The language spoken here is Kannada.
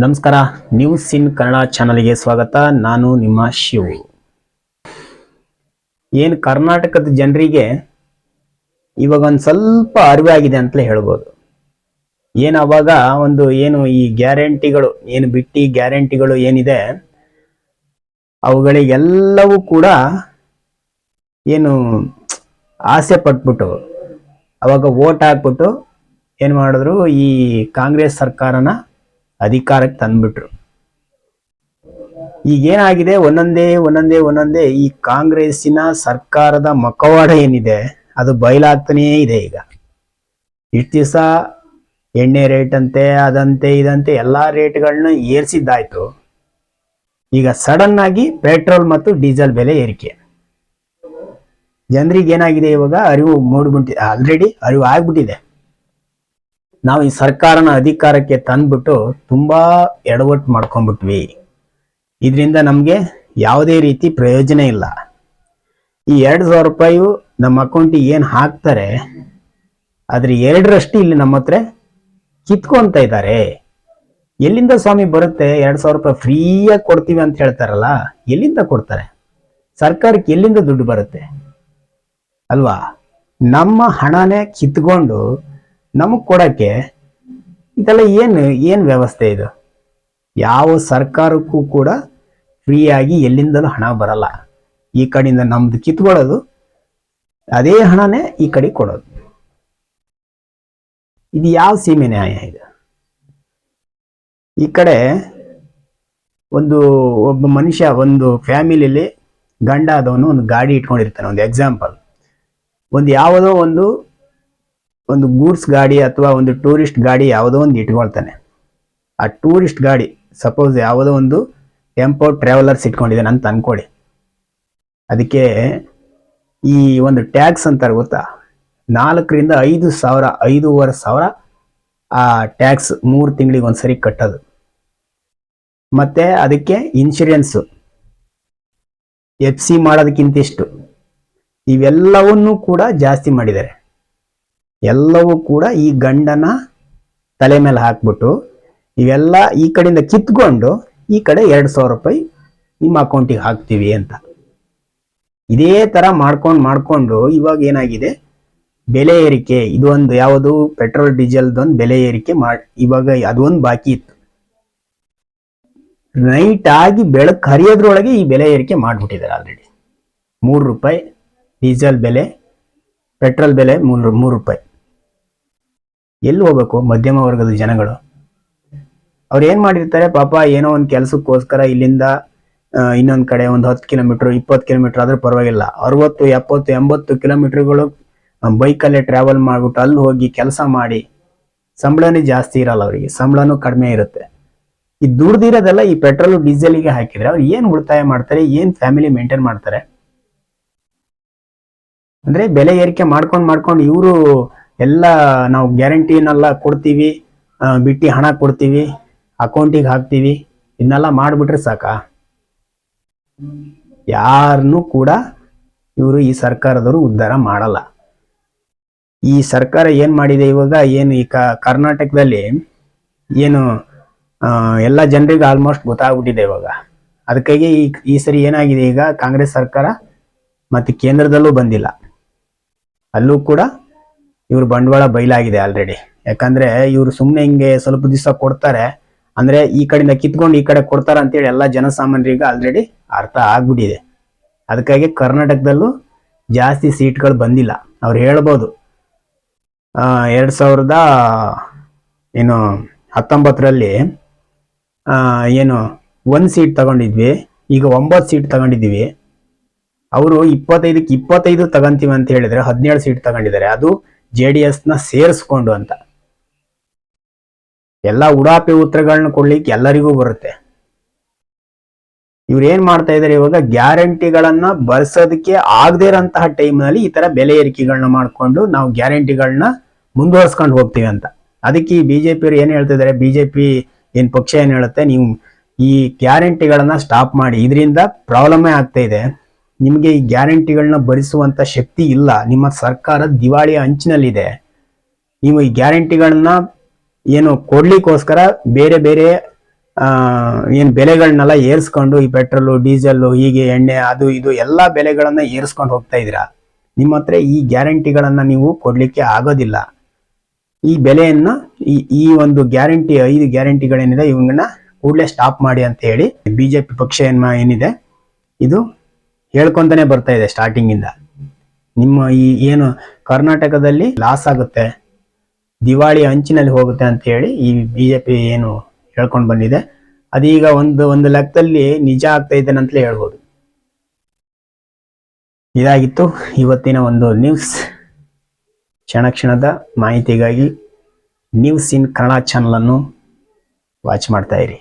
ನಮಸ್ಕಾರ, ನ್ಯೂಸ್ ಇನ್ ಕನ್ನಡ ಚಾನಲ್ಗೆ ಸ್ವಾಗತ. ನಾನು ನಿಮ್ಮ ಶಿವು. ಏನು ಕರ್ನಾಟಕದ ಜನರಿಗೆ ಇವಾಗ ಒಂದು ಸ್ವಲ್ಪ ಅರಿವಾಗಿದೆ ಅಂತಲೇ ಹೇಳ್ಬೋದು. ಏನು ಅವಾಗ ಏನು ಈ ಗ್ಯಾರಂಟಿಗಳು ಏನು ಬಿಟ್ಟಿ ಗ್ಯಾರಂಟಿಗಳು ಏನಿದೆ ಅವುಗಳಿಗೆಲ್ಲವೂ ಕೂಡ ಏನು ಆಸೆ ಪಟ್ಬಿಟ್ಟು ಅವಾಗ ವೋಟ್ ಹಾಕ್ಬಿಟ್ಟು ಏನು ಮಾಡಿದ್ರು, ಈ ಕಾಂಗ್ರೆಸ್ ಸರ್ಕಾರನ ಅಧಿಕಾರಕ್ಕೆ ತಂದ್ಬಿಟ್ರು. ಈಗೇನಾಗಿದೆ, ಒಂದೊಂದೇ ಈ ಕಾಂಗ್ರೆಸ್ಸಿನ ಸರ್ಕಾರದ ಮಕವಾಡ ಏನಿದೆ ಅದು ಬಯಲಾಗ್ತಾನೇ ಇದೆ. ಈಗ ಇಷ್ಟು ದಿವಸ ಎಣ್ಣೆ ರೇಟ್ ಅಂತೆ ಅದಂತೆ ಇದಂತೆ ಎಲ್ಲಾ ರೇಟ್ಗಳನ್ನ ಏರಿಸಿದ್ದಾಯ್ತು. ಈಗ ಸಡನ್ ಆಗಿ ಪೆಟ್ರೋಲ್ ಮತ್ತು ಡೀಸೆಲ್ ಬೆಲೆ ಏರಿಕೆ. ಜನರಿಗೆ ಏನಾಗಿದೆ, ಇವಾಗ ಅರಿವು ಮೂಡ್ಬಿಟ್ಟಿದೆ, ಆಲ್ರೆಡಿ ಅರಿವು ಆಗ್ಬಿಟ್ಟಿದೆ. ನಾವು ಈ ಸರ್ಕಾರನ ಅಧಿಕಾರಕ್ಕೆ ತಂದ್ಬಿಟ್ಟು ತುಂಬಾ ಎಡವಟ್ಟು ಮಾಡ್ಕೊಂಡ್ಬಿಟ್ವಿ. ಇದರಿಂದ ನಮ್ಗೆ ಯಾವುದೇ ರೀತಿ ಪ್ರಯೋಜನ ಇಲ್ಲ. ಈ 2,000 ರೂಪಾಯಿ ನಮ್ಮ ಅಕೌಂಟಿಗೆ ಏನ್ ಹಾಕ್ತಾರೆ ಅದ್ರ 2ರಷ್ಟು ಇಲ್ಲಿ ನಮ್ಮ ಹತ್ರ ಕಿತ್ಕೊಂತ ಇದ್ದಾರೆ. ಎಲ್ಲಿಂದ ಸ್ವಾಮಿ ಬರುತ್ತೆ? 2,000 ರೂಪಾಯಿ ಫ್ರೀಯಾಗಿ ಕೊಡ್ತೀವಿ ಅಂತ ಹೇಳ್ತಾರಲ್ಲ, ಎಲ್ಲಿಂದ ಕೊಡ್ತಾರೆ? ಸರ್ಕಾರಕ್ಕೆ ಎಲ್ಲಿಂದ ದುಡ್ಡು ಬರುತ್ತೆ ಅಲ್ವಾ? ನಮ್ಮ ಹಣನೇ ಕಿತ್ಕೊಂಡು ನಮಗ್ ಕೊಡಕ್ಕೆ ಇದೆಲ್ಲ ಏನ್ ವ್ಯವಸ್ಥೆ ಇದು? ಯಾವ ಸರ್ಕಾರಕ್ಕೂ ಕೂಡ ಫ್ರೀಯಾಗಿ ಎಲ್ಲಿಂದಲೂ ಹಣ ಬರಲ್ಲ. ಈ ಕಡೆಯಿಂದ ನಮ್ದು ಕಿತ್ಕೊಳ್ಳೋದು, ಅದೇ ಹಣನೇ ಈ ಕಡೆ ಕೊಡೋದು. ಇದು ಯಾವ ಸೀಮೆ ನ್ಯಾಯ ಇದು? ಈ ಕಡೆ ಒಬ್ಬ ಮನುಷ್ಯ ಒಂದು ಫ್ಯಾಮಿಲಿಯಲ್ಲಿ ಗಂಡ ಆದವನು ಒಂದು ಗಾಡಿ ಇಟ್ಕೊಂಡಿರ್ತಾನೆ. ಒಂದು ಎಕ್ಸಾಂಪಲ್, ಯಾವುದೋ ಒಂದು ಗೂಡ್ಸ್ ಗಾಡಿ ಅಥವಾ ಒಂದು ಟೂರಿಸ್ಟ್ ಗಾಡಿ ಯಾವುದೋ ಒಂದು ಇಟ್ಕೊಳ್ತಾನೆ. ಆ ಟೂರಿಸ್ಟ್ ಗಾಡಿ ಸಪೋಸ್ ಯಾವುದೋ ಒಂದು ಟೆಂಪೋ ಟ್ರಾವೆಲರ್ಸ್ ಇಟ್ಕೊಂಡಿದ್ದಾನೆ ಅಂತ ಅನ್ಕೊಳ್ಳಿ. ಅದಕ್ಕೆ ಈ ಒಂದು ಟ್ಯಾಕ್ಸ್ ಅಂತಾರೆ ಗೊತ್ತಾ, 4,000 ರಿಂದ 5,000 5,500 ಆ ಟ್ಯಾಕ್ಸ್ 3 ತಿಂಗಳಿಗೆ ಒಂದ್ಸರಿ ಕಟ್ಟೋದು. ಮತ್ತೆ ಅದಕ್ಕೆ ಇನ್ಶೂರೆನ್ಸು, FC ಮಾಡೋದಕ್ಕಿಂತಿಷ್ಟು, ಇವೆಲ್ಲವನ್ನೂ ಕೂಡ ಜಾಸ್ತಿ ಮಾಡಿದ್ದಾರೆ. ಎಲ್ಲವೂ ಕೂಡ ಈ ಗಂಡನ ತಲೆ ಮೇಲೆ ಹಾಕ್ಬಿಟ್ಟು ಇವೆಲ್ಲ ಈ ಕಡೆಯಿಂದ ಕಿತ್ಕೊಂಡು ಈ ಕಡೆ 2,000 ರೂಪಾಯಿ ನಿಮ್ಮ ಅಕೌಂಟಿಗೆ ಹಾಕ್ತೀವಿ ಅಂತ. ಇದೇ ತರ ಮಾಡ್ಕೊಂಡು ಇವಾಗ ಏನಾಗಿದೆ, ಬೆಲೆ ಏರಿಕೆ. ಇದೊಂದು ಯಾವುದು ಪೆಟ್ರೋಲ್ ಡೀಸೆಲ್ದೊಂದು ಬೆಲೆ ಏರಿಕೆ ಇವಾಗ ಅದೊಂದು ಬಾಕಿ ಇತ್ತು. ನೈಟ್ ಆಗಿ ಬೆಳಕು ಹರಿಯೋದ್ರೊಳಗೆ ಈ ಬೆಲೆ ಏರಿಕೆ ಮಾಡ್ಬಿಟ್ಟಿದ್ದಾರೆ ಆಲ್ರೆಡಿ. 3 ರೂಪಾಯಿ ಡೀಸೆಲ್ ಬೆಲೆ, ಪೆಟ್ರೋಲ್ ಬೆಲೆ 3 ರೂಪಾಯಿ. ಎಲ್ಲಿ ಹೋಗ್ಬೇಕು ಮಧ್ಯಮ ವರ್ಗದ ಜನಗಳು? ಅವ್ರು ಏನ್ ಮಾಡಿರ್ತಾರೆ ಪಾಪ, ಏನೋ ಒಂದು ಕೆಲಸಕ್ಕೋಸ್ಕರ ಇಲ್ಲಿಂದ ಇನ್ನೊಂದ್ ಕಡೆ ಒಂದು 10 ಕಿಲೋಮೀಟರ್ 20 ಕಿಲೋಮೀಟರ್ ಆದ್ರೂ ಪರವಾಗಿಲ್ಲ, 60 70 80 ಕಿಲೋಮೀಟರ್ಗಳು ಬೈಕಲ್ಲೇ ಟ್ರಾವೆಲ್ ಮಾಡ್ಬಿಟ್ಟು ಅಲ್ಲಿ ಹೋಗಿ ಕೆಲಸ ಮಾಡಿ ಸಂಬಳನೇ ಜಾಸ್ತಿ ಇರಲ್ಲ, ಅವರಿಗೆ ಸಂಬಳನೂ ಕಡಿಮೆ ಇರುತ್ತೆ. ಈ ದುಡ್ದಿರೋದೆಲ್ಲ ಈ ಪೆಟ್ರೋಲ್ ಡೀಸೆಲ್ಗೆ ಹಾಕಿದ್ರೆ ಅವ್ರು ಏನ್ ಉಳಿತಾಯ ಮಾಡ್ತಾರೆ? ಏನ್ ಫ್ಯಾಮಿಲಿ ಮೇಂಟೈನ್ ಮಾಡ್ತಾರೆ? ಅಂದ್ರೆ ಬೆಲೆ ಏರಿಕೆ ಮಾಡ್ಕೊಂಡು ಇವರು ಎಲ್ಲ ನಾವು ಗ್ಯಾರಂಟಿನೆಲ್ಲ ಕೊಡ್ತೀವಿ, ಬಿಟ್ಟಿ ಹಣ ಕೊಡ್ತೀವಿ, ಅಕೌಂಟಿಗೆ ಹಾಕ್ತೀವಿ, ಇದನ್ನೆಲ್ಲ ಮಾಡ್ಬಿಟ್ರೆ ಸಾಕ? ಯಾರನ್ನೂ ಕೂಡ ಇವರು ಈ ಸರ್ಕಾರದವರು ಉದ್ಧಾರ ಮಾಡಲ್ಲ. ಈ ಸರ್ಕಾರ ಏನ್ ಮಾಡಿದೆ ಇವಾಗ, ಏನು ಈ ಕರ್ನಾಟಕದಲ್ಲಿ ಏನು ಎಲ್ಲ ಜನರಿಗೆ ಆಲ್ಮೋಸ್ಟ್ ಗೊತ್ತಾಗ್ಬಿಟ್ಟಿದೆ ಇವಾಗ. ಅದಕ್ಕಾಗಿ ಈ ಸರಿ ಏನಾಗಿದೆ, ಈಗ ಕಾಂಗ್ರೆಸ್ ಸರ್ಕಾರ ಮತ್ತೆ ಕೇಂದ್ರದಲ್ಲೂ ಬಂದಿಲ್ಲ, ಅಲ್ಲೂ ಕೂಡ ಇವ್ರು ಬಂಡವಾಳ ಬಯಲಾಗಿದೆ ಆಲ್ರೆಡಿ. ಯಾಕಂದ್ರೆ ಇವ್ರು ಸುಮ್ಮನೆ ಹಿಂಗೆ ಸ್ವಲ್ಪ ದಿವಸ ಕೊಡ್ತಾರೆ ಅಂದ್ರೆ ಈ ಕಡೆಯಿಂದ ಕಿತ್ಕೊಂಡು ಈ ಕಡೆ ಕೊಡ್ತಾರೆ ಅಂತೇಳಿ ಎಲ್ಲ ಜನಸಾಮಾನ್ಯರಿಗೆ ಆಲ್ರೆಡಿ ಅರ್ಥ ಆಗ್ಬಿಟ್ಟಿದೆ. ಅದಕ್ಕಾಗಿ ಕರ್ನಾಟಕದಲ್ಲೂ ಜಾಸ್ತಿ ಸೀಟ್ಗಳು ಬಂದಿಲ್ಲ. ಅವ್ರು ಹೇಳ್ಬೋದು 2019ರಲ್ಲಿ ಏನು 1 ಸೀಟ್ ತಗೊಂಡಿದ್ವಿ, ಈಗ 9 ಸೀಟ್ ತಗೊಂಡಿದ್ವಿ. ಅವರು 25ಕ್ಕೆ 25 ತಗೊಂತೀವಿ ಅಂತ ಹೇಳಿದ್ರೆ 17 ಸೀಟ್ ತಗೊಂಡಿದ್ದಾರೆ. ಅದು JDS ನ ಸೇರಿಸ್ಕೊಂಡು ಅಂತ. ಎಲ್ಲ ಉಡಾಪಿ ಉತ್ತರಗಳನ್ನ ಕೊಡ್ಲಿಕ್ಕೆ ಎಲ್ಲರಿಗೂ ಬರುತ್ತೆ. ಇವ್ರು ಏನ್ ಮಾಡ್ತಾ ಇದಾರೆ ಇವಾಗ, ಗ್ಯಾರಂಟಿಗಳನ್ನ ಬರ್ಸೋದಕ್ಕೆ ಆಗದೇ ಇರೋಂತಹ ಟೈಮ್ನಲ್ಲಿ ಈ ತರ ಬೆಲೆ ಏರಿಕೆಗಳನ್ನ ಮಾಡ್ಕೊಂಡು ನಾವು ಗ್ಯಾರಂಟಿಗಳನ್ನ ಮುಂದುವರ್ಸ್ಕೊಂಡು ಹೋಗ್ತೀವಿ ಅಂತ. ಅದಕ್ಕೆ ಈ ಬಿಜೆಪಿಯವರು ಏನ್ ಹೇಳ್ತಿದ್ದಾರೆ, ಬಿಜೆಪಿ ಏನ್ ಪಕ್ಷ ಏನ್ ಹೇಳುತ್ತೆ, ನೀವು ಈ ಗ್ಯಾರಂಟಿಗಳನ್ನ ಸ್ಟಾಪ್ ಮಾಡಿ, ಇದರಿಂದ ಪ್ರಾಬ್ಲಮೇ ಆಗ್ತಾ ಇದೆ, ನಿಮಗೆ ಈ ಗ್ಯಾರಂಟಿಗಳನ್ನ ಭರಿಸುವಂತ ಶಕ್ತಿ ಇಲ್ಲ, ನಿಮ್ಮ ಸರ್ಕಾರ ದಿವಾಳಿಯ ಅಂಚಿನಲ್ಲಿದೆ, ನೀವು ಈ ಗ್ಯಾರಂಟಿಗಳನ್ನ ಏನು ಕೊಡ್ಲಿಕ್ಕೋಸ್ಕರ ಬೇರೆ ಬೇರೆ ಏನು ಬೆಲೆಗಳನ್ನೆಲ್ಲ ಏರಿಸ್ಕೊಂಡು ಈ ಪೆಟ್ರೋಲು ಡೀಸೆಲ್ಲು ಹೀಗೆ ಎಣ್ಣೆ ಅದು ಇದು ಎಲ್ಲ ಬೆಲೆಗಳನ್ನ ಏರಿಸ್ಕೊಂಡು ಹೋಗ್ತಾ ಇದ್ದೀರಾ. ನಿಮ್ಮ ಹತ್ರ ಈ ಗ್ಯಾರಂಟಿಗಳನ್ನ ನೀವು ಕೊಡ್ಲಿಕ್ಕೆ ಆಗೋದಿಲ್ಲ. ಈ ಬೆಲೆಯನ್ನ ಈ ಒಂದು ಗ್ಯಾರಂಟಿ 5 ಗ್ಯಾರಂಟಿಗಳೇನಿದೆ ಇವನ್ನ ಕೂಡಲೇ ಸ್ಟಾಪ್ ಮಾಡಿ ಅಂತ ಹೇಳಿ ಬಿಜೆಪಿ ಪಕ್ಷ ಏನಿದೆ ಇದು ಹೇಳ್ಕೊಂತಾನೆ ಬರ್ತಾ ಇದೆ ಸ್ಟಾರ್ಟಿಂಗ್ ಇಂದ. ನಿಮ್ಮ ಈ ಏನು ಕರ್ನಾಟಕದಲ್ಲಿ ಲಾಸ್ ಆಗುತ್ತೆ, ದಿವಾಳಿ ಅಂಚಿನಲ್ಲಿ ಹೋಗುತ್ತೆ ಅಂತ ಹೇಳಿ ಈ ಬಿಜೆಪಿ ಏನು ಹೇಳ್ಕೊಂಡು ಬಂದಿದೆ, ಅದೀಗ ಒಂದು ಲೆಕ್ಕದಲ್ಲಿ ನಿಜ ಆಗ್ತಾ ಇದೆ ಅಂತಲೇ ಹೇಳ್ಬೋದು. ಇದಾಗಿತ್ತು ಇವತ್ತಿನ ಒಂದು ನ್ಯೂಸ್. ಕ್ಷಣದ ಮಾಹಿತಿಗಾಗಿ ನ್ಯೂಸ್ ಇನ್ ಕನ್ನಡ ಚಾನಲ್ ಅನ್ನು ವಾಚ್ ಮಾಡ್ತಾ ಇರಿ.